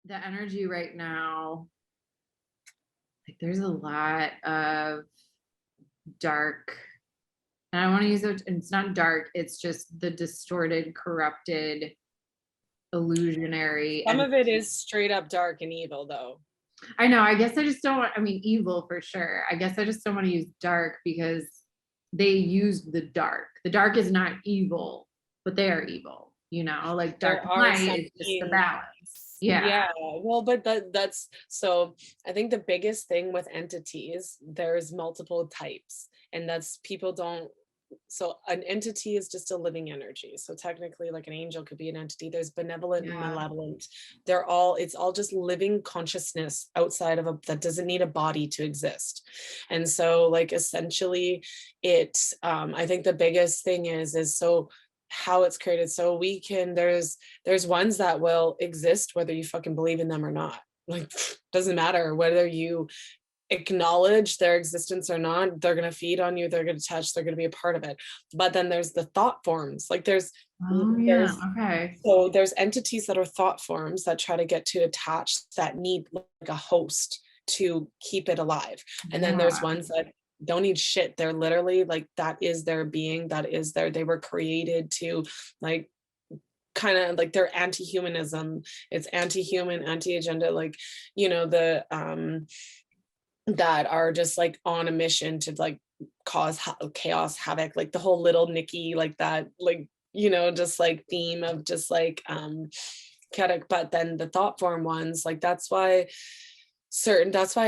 the energy right now, like there's a lot of dark, and I want to use it, it's not dark, it's just the distorted, corrupted, illusionary. Some And of it is straight up dark and evil though. I know, I guess I just don't want, I mean, evil for sure. I guess I just don't want to use dark because they use the dark. The dark is not evil, but they are evil, like dark There and are light some is just the beings. balance. Yeah. Yeah, well, but that's so I think the biggest thing with entities, there's multiple types, and that's people don't. So an entity is just a living energy. So technically, like an angel could be an entity. There's benevolent and Yeah. malevolent. It's all just living consciousness outside of that doesn't need a body to exist. And so like essentially I think the biggest thing is so how it's created. So there's ones that will exist whether you fucking believe in them or not. Like doesn't matter whether you acknowledge their existence or not, they're going to feed on you, they're going to touch, they're going to be a part of it. But then there's the thought forms, like Oh yeah. Okay. there's entities that are thought forms that try to get to attach, that need like a host to keep it alive. And then there's Yeah. ones that don't need shit, they're literally like, that is their being, they were created to like kind of like their anti-humanism, it's anti-human, anti-agenda, like the that are just like on a mission to like cause chaos, havoc, like the whole little Nicky, like that, like just like theme of just like chaotic. But then the thought form ones, like that's why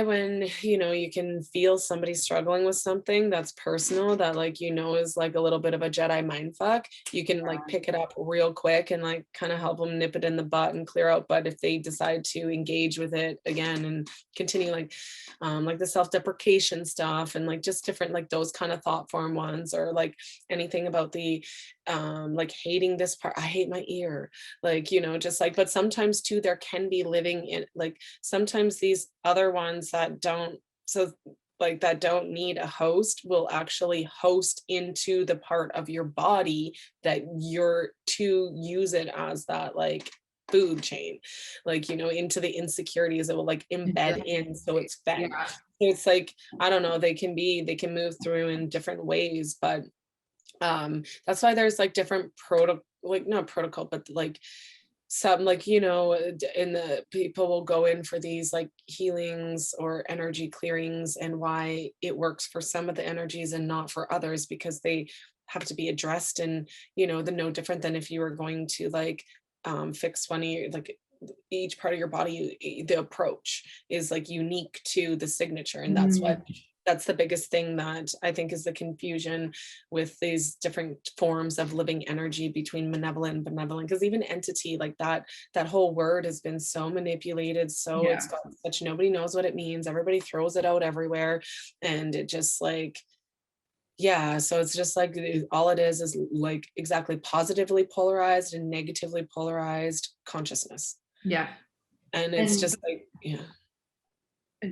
when you can feel somebody struggling with something that's personal, that like is like a little bit of a Jedi mind fuck, you can like pick it up real quick and like kind of help them nip it in the butt and clear out. But if they decide to engage with it again and continue like the self-deprecation stuff and like just different like those kind of thought form ones, or like anything about the like hating this part, I hate my ear, like just like, but sometimes too there can be living in like sometimes these other ones that don't, so like that don't need a host will actually host into the part of your body that you're to use it as that like food chain, like into the insecurities, it will like embed in, so it's fed. Yeah. So it's like, I don't know, they can move through in different ways, but that's why there's like different like not protocol, but like some like in the people will go in for these like healings or energy clearings, and why it works for some of the energies and not for others, because they have to be addressed. And the no different than if you were going to like fix one of your like each part of your body, the approach is like unique to the signature. And that's the biggest thing that I think is the confusion with these different forms of living energy between malevolent and benevolent. Because even entity, like that whole word has been so manipulated, so Yeah. it's got such, nobody knows what it means, everybody throws it out everywhere, and it just like, yeah, so it's just like all it is like exactly positively polarized and negatively polarized consciousness. Yeah. And it's And just like, yeah.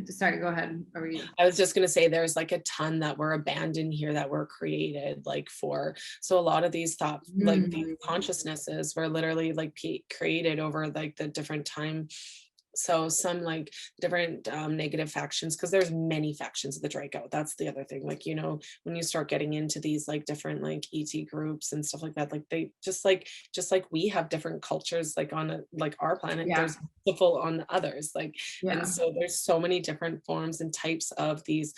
sorry, go ahead. Are you? I was just going to say there's like a ton that were abandoned here that were created like for, so a lot of these thought like these consciousnesses were literally like created over like the different time. So some like different negative factions, because there's many factions of the Draco. That's the other thing, like when you start getting into these like different like ET groups and stuff like that, like they just like we have different cultures like on like our planet, Yeah. there's multiple on the others, like, Yeah. and so there's so many different forms and types of these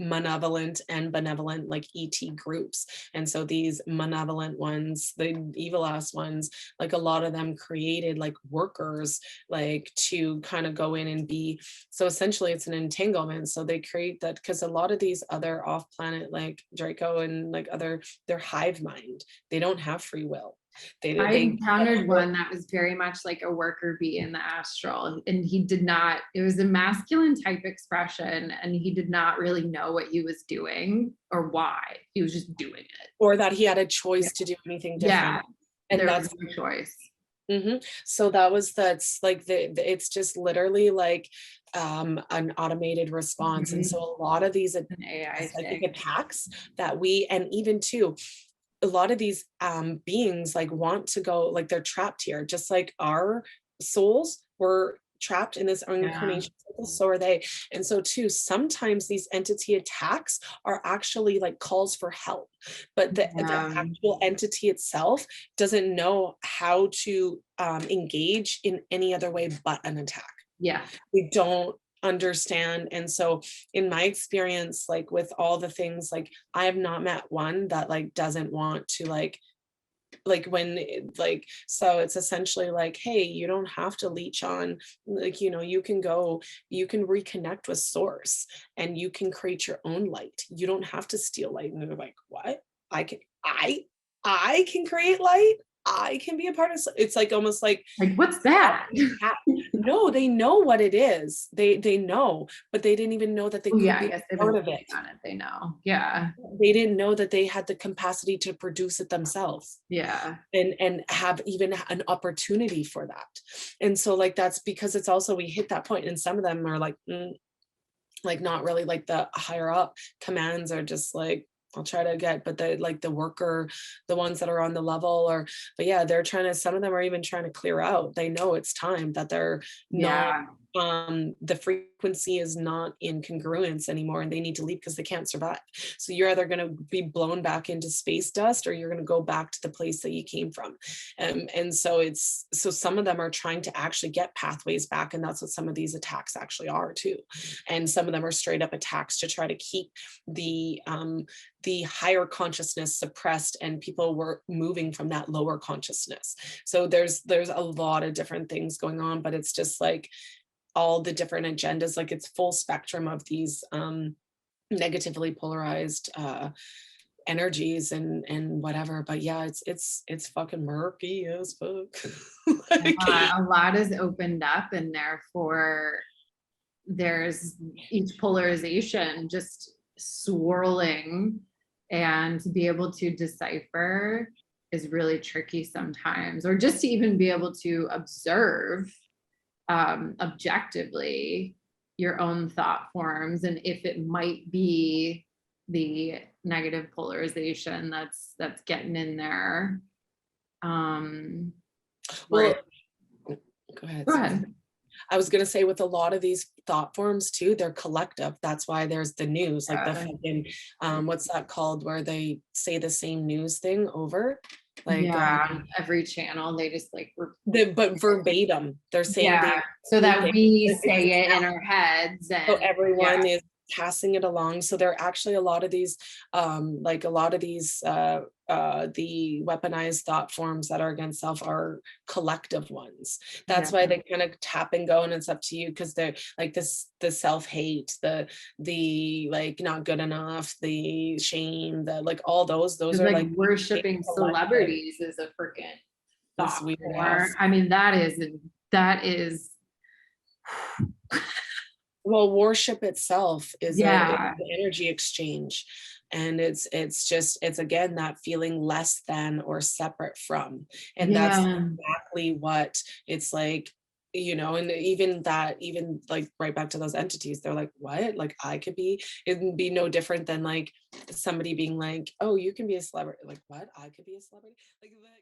malevolent and benevolent like ET groups. And so these malevolent ones, the evil ass ones, like a lot of them created like workers like to kind of go in and be, so essentially it's an entanglement. So they create that because a lot of these other off planet like Draco and like other, they're hive mind, they don't have free will. I They encountered one that was very much like a worker bee in the astral, and he did not, it was a masculine type expression, and he did not really know what he was doing or why. He was just doing it. or that he had a choice to do anything different. Yeah. And There that's was no choice. So that's like it's just literally like an automated response. And so a lot of these An AI psychic thing. attacks that we, and even too, a lot of these beings like want to go, like they're trapped here, just like our souls were trapped in this Yeah. incarnation cycle, so are they. And so too, sometimes these entity attacks are actually like calls for help, but the Yeah. actual entity itself doesn't know how to engage in any other way but an attack. Yeah. We don't understand. And so in my experience, like with all the things, like I have not met one that like doesn't want to like when like, so it's essentially like, hey, you don't have to leech on, like, you know, you can go, you can reconnect with source and you can create your own light. You don't have to steal light. And they're like, what? I can, I can create light. I can be a part of it's like almost like Like, what's that? no, they know what it is. They know, but they didn't even know that they Oh could yeah, I be guess they've been part of working it. on it. They know. Yeah. They didn't know that they had the capacity to produce it themselves Yeah. and have even an opportunity for that. And so like that's because it's also we hit that point, and some of them are like not really, like the higher up commands are just like, I'll try to get, but the like the worker, the ones that are on the level, or but yeah, they're trying to, some of them are even trying to clear out. They know it's time that they're not Yeah. the frequency is not in congruence anymore and they need to leave because they can't survive. So you're either going to be blown back into space dust or you're going to go back to the place that you came from. And so it's, so some of them are trying to actually get pathways back, and that's what some of these attacks actually are too. And some of them are straight up attacks to try to keep the higher consciousness suppressed and people were moving from that lower consciousness. So there's a lot of different things going on, but it's just like all the different agendas, like it's full spectrum of these negatively polarized energies and whatever. But yeah, it's fucking murky as fuck. Like, A lot is opened up, and therefore there's each polarization just swirling, and to be able to decipher is really tricky sometimes, or just to even be able to observe objectively your own thought forms, and if it might be the negative polarization that's getting in there. well, Right. go ahead. Go Sorry. ahead. I was going to say with a lot of these thought forms too, they're collective. That's why there's the news, like the fucking, what's that called, where they say the same news thing over, like Yeah, every channel they just like but verbatim, they're saying yeah, so the same that thing. we It's say it in now. our heads, So and everyone yeah, is passing it along. So there are actually a lot of these, like a lot of these, the weaponized thought forms that are against self are collective ones. That's why yeah. they kind of tap and go, and it's up to you because they're like this, the self-hate, the like not good enough, the shame, the like all those It's are like like worshiping collective, celebrities is a freaking this thought weird form. ass. I mean, that is Well, worship itself is yeah, an energy exchange, and it's just, it's again that feeling less than or separate from, and that's yeah. exactly what it's like, you know. And even that, even like right back to those entities, they're like, what, like I could be, it would be no different than like somebody being like, oh, you can be a celebrity, like what, I could be a celebrity, like that